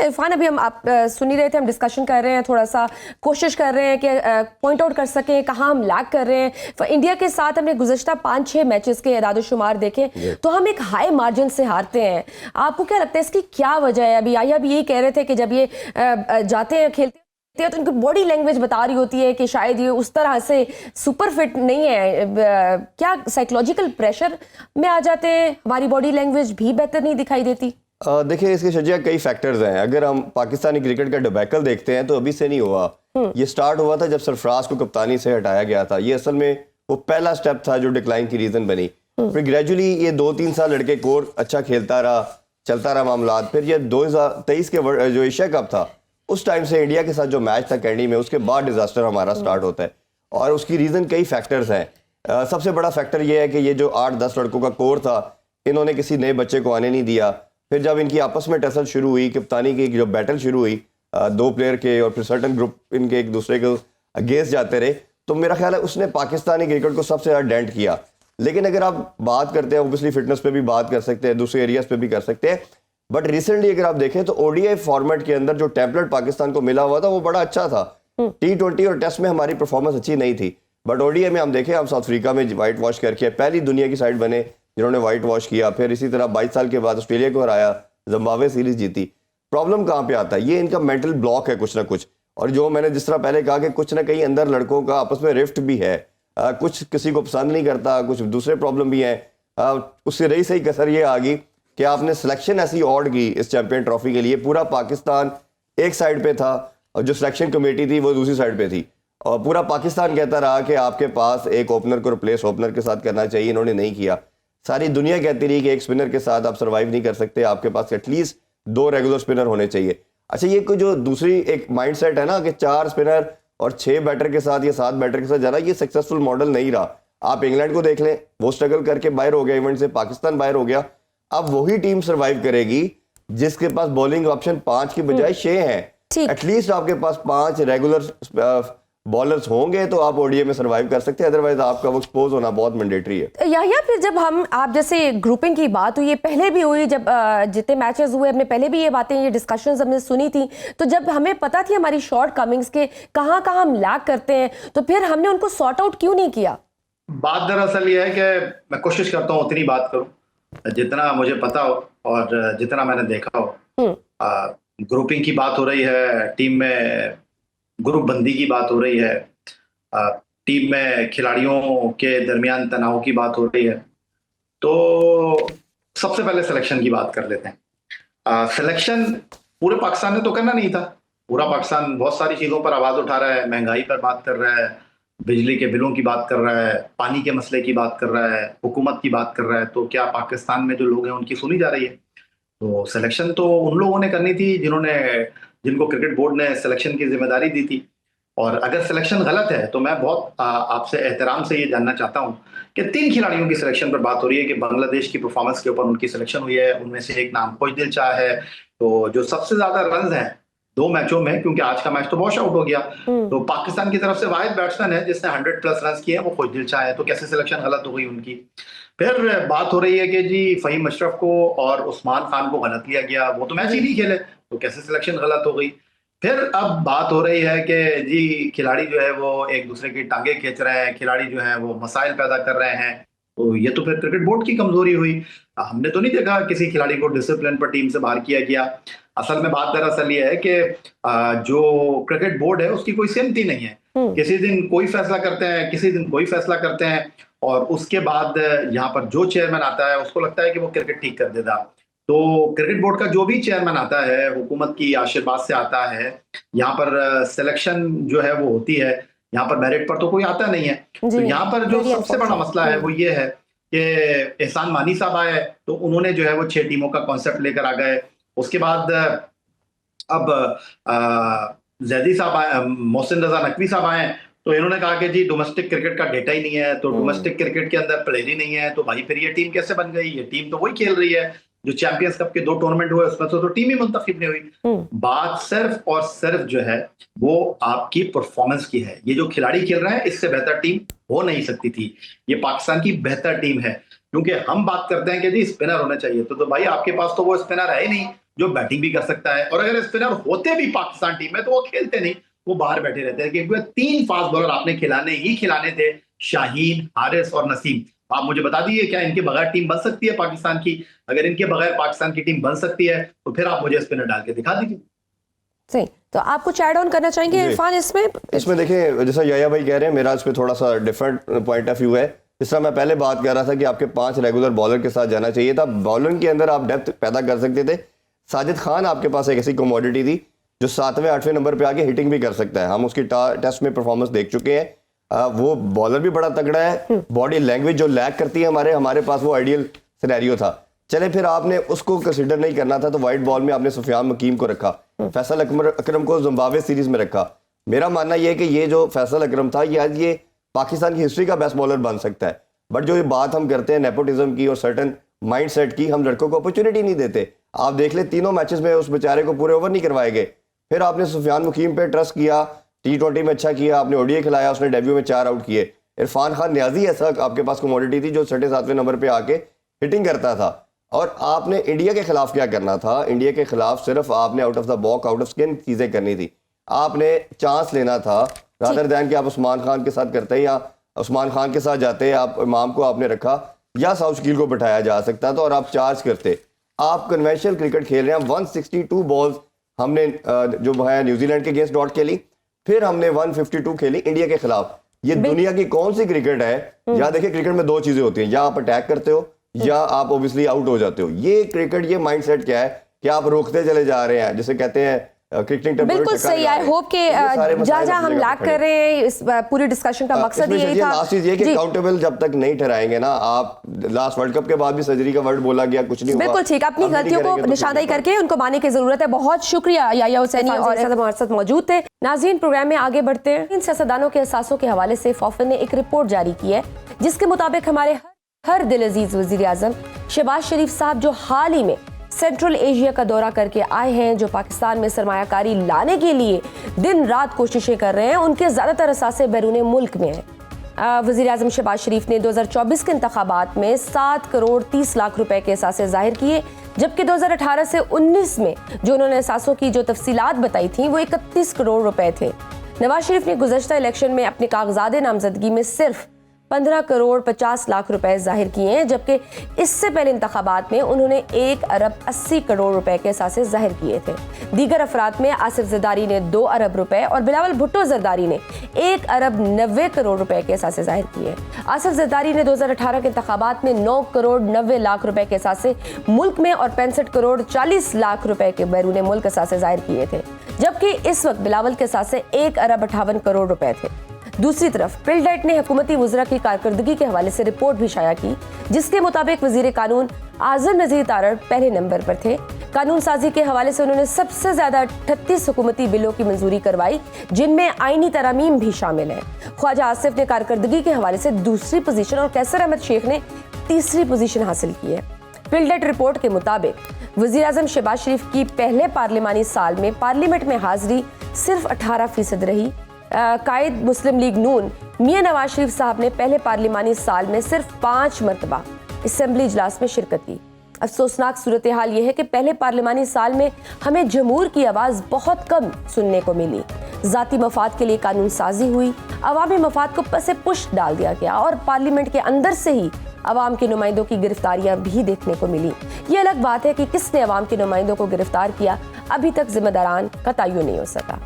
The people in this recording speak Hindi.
इरफान, अभी हम आप सुन ही रहे थे, हम डिस्कशन कर रहे हैं, थोड़ा सा कोशिश कर रहे हैं कि पॉइंट आउट कर सकें कहाँ हम लैग कर रहे हैं। इंडिया के साथ हमने गुज़श्ता 5-6 मैचेस के इदाद-ओ-शुमार देखें तो हम एक हाई मार्जिन से हारते हैं। आपको क्या लगता है इसकी क्या वजह है? अभी आया भी यही कह रहे थे कि जब ये जाते हैं खेलते हैं तो उनकी बॉडी लैंग्वेज बता रही होती है कि शायद ये उस तरह से सुपर फिट नहीं है। क्या साइकोलॉजिकल प्रेशर में आ जाते हैं? हमारी बॉडी लैंग्वेज भी बेहतर नहीं दिखाई देती? देखिए, इसके शजिया कई फैक्टर्स हैं। अगर हम पाकिस्तानी क्रिकेट का डिबैकल देखते हैं तो अभी से नहीं हुआ। ये स्टार्ट हुआ था जब सरफराज को कप्तानी से हटाया गया था। ये असल में वो पहला स्टेप था जो डिक्लाइन की रीजन बनी। फिर ग्रेजुअली ये 2-3 साल लड़के कोर अच्छा खेलता रहा, चलता रहा मामला। फिर ये 2023 के जो एशिया कप था उस टाइम से इंडिया के साथ जो मैच था कैंडी में, उसके बाद डिजास्टर हमारा स्टार्ट होता है। और उसकी रीजन कई फैक्टर्स हैं। सबसे बड़ा फैक्टर ये है कि ये जो 8-10 लड़कों का कोर था, इन्होंने किसी नए बच्चे को आने नहीं दिया। फिर जब इनकी आपस में टसल शुरू हुई, कप्तानी की जो बैटल शुरू हुई 2 प्लेयर के, और फिर सर्टन ग्रुप इनके एक दूसरे को अगेंस्ट जाते रहे, तो मेरा ख्याल है उसने पाकिस्तानी क्रिकेट को सबसे ज़्यादा डेंट किया। लेकिन अगर आप बात करते हैं, ओबियसली फिटनेस पे भी बात कर सकते हैं, दूसरे एरियाज पे भी कर सकते हैं, बट रिसेंटली अगर आप देखें तो ओडीआई फॉर्मेट के अंदर जो टेम्पलेट पाकिस्तान को मिला हुआ था वो बड़ा अच्छा था। T20 और टेस्ट में हमारी परफॉर्मेंस अच्छी नहीं थी, बट ओडीआई में हम देखें, हम साउथ अफ्रीका में वाइट वॉश करके पहली दुनिया की साइड बने जिन्होंने वाइट वॉश किया। फिर इसी तरह 22 साल के बाद ऑस्ट्रेलिया को हराया, जिम्बाब्वे सीरीज जीती। प्रॉब्लम कहाँ पे आता है? ये इनका मेंटल ब्लॉक है कुछ ना कुछ। और जो मैंने जिस तरह पहले कहा कि कुछ ना कहीं अंदर लड़कों का आपस में रिफ्ट भी है, कुछ किसी को पसंद नहीं करता, कुछ दूसरे प्रॉब्लम भी हैं। उससे रही सही कसर ये आ गई कि आपने सिलेक्शन ऐसी ऑड की इस चैंपियन ट्रॉफी के लिए। पूरा पाकिस्तान एक साइड पे था और जो सिलेक्शन कमेटी थी वो दूसरी साइड पे थी, और पूरा पाकिस्तान कहता रहा कि आपके पास एक ओपनर को रिप्लेस ओपनर के साथ करना चाहिए। इन्होंने नहीं किया। सारी दुनिया कहती रही कि एक स्पिनर के साथ आप सर्वाइव नहीं कर सकते, आपके पास एटलीस्ट 2 रेगुलर स्पिनर होने चाहिए। अच्छा, ये कोई जो दूसरी एक माइंडसेट है ना कि 4 स्पिनर और 6 बैटर के साथ या 7 बैटर के साथ जाना, ये सक्सेसफुल मॉडल नहीं रहा। आप इंग्लैंड को देख लें, वो स्ट्रगल करके बाहर हो गया इवेंट से, पाकिस्तान बाहर हो गया। अब वही टीम सर्वाइव करेगी जिसके पास बॉलिंग ऑप्शन 5 की बजाय 6 हैं। एटलीस्ट आपके पास 5 रेगुलर बॉलर्स होंगे तो आप ओडीआई में सर्वाइव कर सकते हैं, अदरवाइज आपका वो एक्सपोज होना बहुत मैंडेटरी है। या फिर जब हम आप जैसे ग्रुपिंग की बात हुई, ये पहले भी हुई, जब जितने मैचेस हुए हमने पहले भी ये बातें, ये डिस्कशंस हमने सुनी थी, तो जब हमें पता थी हमारी शॉर्ट कमिंग्स के कहाँ कहाँ हम लैग करते हैं, तो फिर हमने उनको सॉर्ट आउट क्यों नहीं किया? बात दरअसल ये है कि मैं कोशिश करता हूँ उतनी बात करूँ जितना मुझे पता हो और जितना मैंने देखा हो। ग्रुपिंग की बात हो रही है, टीम में ग्रुप बंदी की बात हो रही है, टीम में खिलाड़ियों के दरमियान तनाव की बात हो रही है। तो सबसे पहले सिलेक्शन की बात कर लेते हैं। सिलेक्शन पूरे पाकिस्तान ने तो करना नहीं था। पूरा पाकिस्तान बहुत सारी चीज़ों पर आवाज़ उठा रहा है, महंगाई पर बात कर रहा है, बिजली के बिलों की बात कर रहा है, पानी के मसले की बात कर रहा है, हुकूमत की बात कर रहा है। तो क्या पाकिस्तान में जो लोग हैं उनकी सुनी जा रही है? तो सिलेक्शन तो उन लोगों ने करनी थी जिनको क्रिकेट बोर्ड ने सिलेक्शन की जिम्मेदारी दी थी। और अगर सिलेक्शन गलत है तो मैं बहुत आपसे एहतराम से ये जानना चाहता हूँ कि 3 खिलाड़ियों की सिलेक्शन पर बात हो रही है कि बांग्लादेश की परफॉर्मेंस के ऊपर उनकी सिलेक्शन हुई है। उनमें से एक नाम खोजदिल शाह है, तो जो सबसे ज्यादा रन हैं 2 मैचों में, क्योंकि आज का मैच तो वॉश आउट हो गया, तो पाकिस्तान की तरफ से वाहिद बैट्समैन है जिसने 100+ रन किए हैं, वो खोजदिल शाह है। तो कैसे सिलेक्शन गलत हो गई उनकी? फिर बात हो रही है कि जी फहीम अशरफ को और उस्मान खान को गलत लिया गया, वो तो मैच ही नहीं खेले, तो कैसे सिलेक्शन गलत हो गई? फिर अब बात हो रही है कि जी खिलाड़ी जो है वो एक दूसरे की टांगे खींच रहे हैं, खिलाड़ी जो है वो मसाइल पैदा कर रहे हैं। तो ये तो फिर क्रिकेट बोर्ड की कमजोरी हुई। हमने तो नहीं देखा किसी खिलाड़ी को डिसिप्लिन पर टीम से बाहर किया गया। असल में बात दरअसल ये है कि जो क्रिकेट बोर्ड है उसकी कोई सहमति नहीं है। किसी दिन कोई फैसला करते हैं, किसी दिन कोई फैसला करते हैं, और उसके बाद यहाँ पर जो चेयरमैन आता है उसको लगता है कि वो क्रिकेट ठीक कर देगा। तो क्रिकेट बोर्ड का जो भी चेयरमैन आता है हुकूमत की आशीर्वाद से आता है। यहाँ पर सिलेक्शन जो है वो होती है, यहाँ पर मेरिट पर तो कोई आता नहीं है। तो यहाँ पर जो सबसे बड़ा मसला है वो ये है कि एहसान मानी साहब आए तो उन्होंने जो है वो 6 टीमों का कॉन्सेप्ट लेकर आ गए। उसके बाद अब जैदी साहब आए, मोहसिन रजा नकवी साहब आए, तो इन्होंने कहा कि जी डोमेस्टिक क्रिकेट का डेटा ही नहीं है, तो डोमेस्टिक क्रिकेट के अंदर प्लेयर ही नहीं है, तो भाई फिर ये टीम कैसे बन गई? ये टीम तो वही खेल रही है जो चैंपियंस कप के 2 टूर्नामेंट हुए उसमें तो टीम ही मुंतखब नहीं हुई। बात सिर्फ और सिर्फ जो है वो आपकी परफॉर्मेंस की है। ये जो खिलाड़ी खेल रहे हैं इससे बेहतर टीम हो नहीं सकती थी। ये पाकिस्तान की बेहतर टीम है, क्योंकि हम बात करते हैं कि जी स्पिनर होने चाहिए, तो भाई आपके पास तो वो स्पिनर है ही नहीं। जो बैटिंग भी कर सकता है, और अगर स्पिनर होते भी पाकिस्तान टीम में तो वो खेलते नहीं, वो बाहर बैठे रहते हैं, क्योंकि 3 फास्ट बॉलर आपने खिलाने थे, शाहीन, हारिस और नसीम। आप मुझे बता दीजिए, क्या इनके बगैर टीम बन सकती है पाकिस्तान की? अगर इनके बगैर पाकिस्तान की टीम बन सकती है तो फिर आप मुझे स्पिनर डाल के दिखा दीजिए। सही, तो आप कुछ ऐड ऑन करना चाहेंगे इरफान इसमें देखिए, जैसा याया भाई कह रहे हैं, मेरा इस पे थोड़ा सा डिफरेंट पॉइंट ऑफ व्यू है। जिस तरह मैं पहले बात कर रहा था कि आपके 5 रेगुलर बॉलर के साथ जाना चाहिए था, बॉलिंग के अंदर आप डेप्थ पैदा कर सकते थे। साजिद खान आपके पास एक ऐसी कमोडिटी थी जो 7वें 8वें नंबर पे आके हिटिंग भी कर सकता है। हम उसकी टेस्ट में परफॉर्मेंस देख चुके हैं। वो बॉलर भी बड़ा तगड़ा है, बॉडी लैंग्वेज जो लैक करती है हमारे पास वो आइडियल सिनेरियो था। चले फिर आपने उसको कंसिडर नहीं करना था तो वाइट बॉल में आपने सुफियान मकीम को रखा, फैसल अकरम को जिम्बाब्वे सीरीज में रखा। मेरा मानना यह है कि ये जो फैसल अकरम था ये आज ये पाकिस्तान की हिस्ट्री का बेस्ट बॉलर बन सकता है। बट जो ये बात हम करते हैं नेपोटिज्म की और सर्टन माइंडसेट की, हम लड़कों को अपॉर्चुनिटी नहीं देते। आप देख ले, तीनों मैचेस में उस बेचारे को पूरे ओवर नहीं करवाए गए। फिर आपने सुफियान मुकीम पे ट्रस्ट किया, T20 में अच्छा किया, आपने ओडीआई खिलाया, उसने डेब्यू में 4 आउट किए। इरफान खान न्याजी ऐसा आपके पास कमोडिटी थी जो 6वें 7वें नंबर पे आके हिटिंग करता था। और आपने इंडिया के खिलाफ क्या करना था? इंडिया के खिलाफ सिर्फ आपने out of the box, out of skin चीजें करनी थी। आपने चांस लेना था रादर दैन कि आप उस्मान खान के साथ करते या उस्मान खान के साथ जाते, आप इमाम को आपने रखा या साउथ शकील को बिठाया जा सकता था और आप चार्ज करते। आप कन्वेंशनल क्रिकेट खेल रहे हैं। 162 बॉल्स हमने जो है न्यूजीलैंड के अगेंस्ट डॉट खेली, फिर हमने 152 खेली इंडिया के खिलाफ। ये दुनिया की कौन सी क्रिकेट है? या देखिए, क्रिकेट में 2 चीजें होती हैं, या आप अटैक करते हो या आप ऑब्वियसली आउट हो जाते हो। ये क्रिकेट, ये माइंडसेट क्या है कि आप रोकते चले जा रहे हैं, जिसे कहते हैं क्रिकेटिंग। बिल्कुल सही। आई होप कि जहाँ हम लैग कर रहे हैं, इस पूरी डिस्कशन का मकसद यही था। लास्ट चीज ये कि अकाउंटेबल जब तक नहीं ठहराएंगे ना, आप लास्ट वर्ल्ड कप के बाद भी सर्जरी का वर्ड बोला गया, कुछ नहीं हुआ। बिल्कुल ठीक, अपनी गलतियों को निशानदेही करके उनको मानने की जरूरत है। बहुत शुक्रिया याया हुसैनी और हमारे साथ मौजूद थे। नाज़रीन, प्रोग्राम में आगे बढ़ते हैं। इन सियासतदानों के एहसासों के हवाले से फौफन ने एक रिपोर्ट जारी की है जिसके मुताबिक हमारे हर दिल अजीज वजीर आजम शहबाज शरीफ साहब, जो हाल ही में सेंट्रल एशिया का दौरा करके आए हैं, जो पाकिस्तान में सरमायाकारी लाने के लिए दिन रात कोशिशें कर रहे हैं, उनके ज़्यादातर असासे बैरून मुल्क में हैं। वज़ीर आज़म शहबाज शरीफ ने 2024 के इंतखाबात में 7 करोड़ 30 लाख रुपए के असासे ज़ाहिर किए, जबकि 2018 से 19 में जो उन्होंने असासों की जो तफसीलात बताई थी वो 31 करोड़ रुपए थे। नवाज शरीफ ने गुज़श्ता इलेक्शन में अपने कागजात नामजदगी में सिर्फ 15 करोड़ 50 लाख रुपए जाहिर किए हैं, जबकि इससे पहले इंतखाबात में उन्होंने 1 अरब 80 करोड़ रुपए के असासे जाहिर किए थे। दीगर अफराद में आसिफ जरदारी ने 2 अरब रुपए और बिलावल भुट्टो जरदारी ने 1 अरब 90 करोड़ रुपए के असासे जाहिर किए। आसिफ जरदारी ने 2018 के इंतखाबात में 9 करोड़ 90 लाख रुपए के असासे मुल्क में और 65 करोड़ 40 लाख रुपए के बैरून मुल्क असासे जाहिर किए थे, जबकि इस वक्त बिलावल के असासे 1 अरब 58 करोड़ रुपए थे। दूसरी तरफ पिलडेट ने हुकूमती वज़रा की कारकर्दगी के हवाले से रिपोर्ट भी शाया की, जिसके मुताबिक वज़ीर कानून आज़म नज़ीर तारड़ पहले नंबर पर थे। कानून साजी के हवाले से उन्होंने सबसे ज्यादा 38 हुकूमती बिलों की मंजूरी करवाई, जिनमें आईनी तरमीम भी शामिल है। ख्वाजा आसिफ ने कारकर्दगी के हवाले से दूसरी पोजीशन और कैसर अहमद शेख ने तीसरी पोजीशन हासिल की है। पिलडेट रिपोर्ट के मुताबिक वज़ीर आज़म शहबाज शरीफ की पहले पार्लिमानी साल में पार्लियामेंट में हाजिरी सिर्फ 18% रही। कायद मुस्लिम लीग नून मियां नवाज शरीफ साहब ने पहले पार्लिमानी साल में सिर्फ 5 मरतबा असेंबली इजलास में शिरकत की। अफसोसनाक सूरत हाल यह है कि पहले पार्लिमानी साल में हमें जमहूर की आवाज़ बहुत कम सुनने को मिली। ज़ाती मफाद के लिए कानून साजी हुई, अवामी मफाद को पसे पुष्ट डाल दिया गया और पार्लियामेंट के अंदर से ही अवाम के नुमाइंदों की गिरफ्तारियां भी देखने को मिली। ये अलग बात है कि किसने अवाम के नुमाइंदों को गिरफ्तार किया, अभी तक जिम्मेदारान का तयन नहीं हो सका।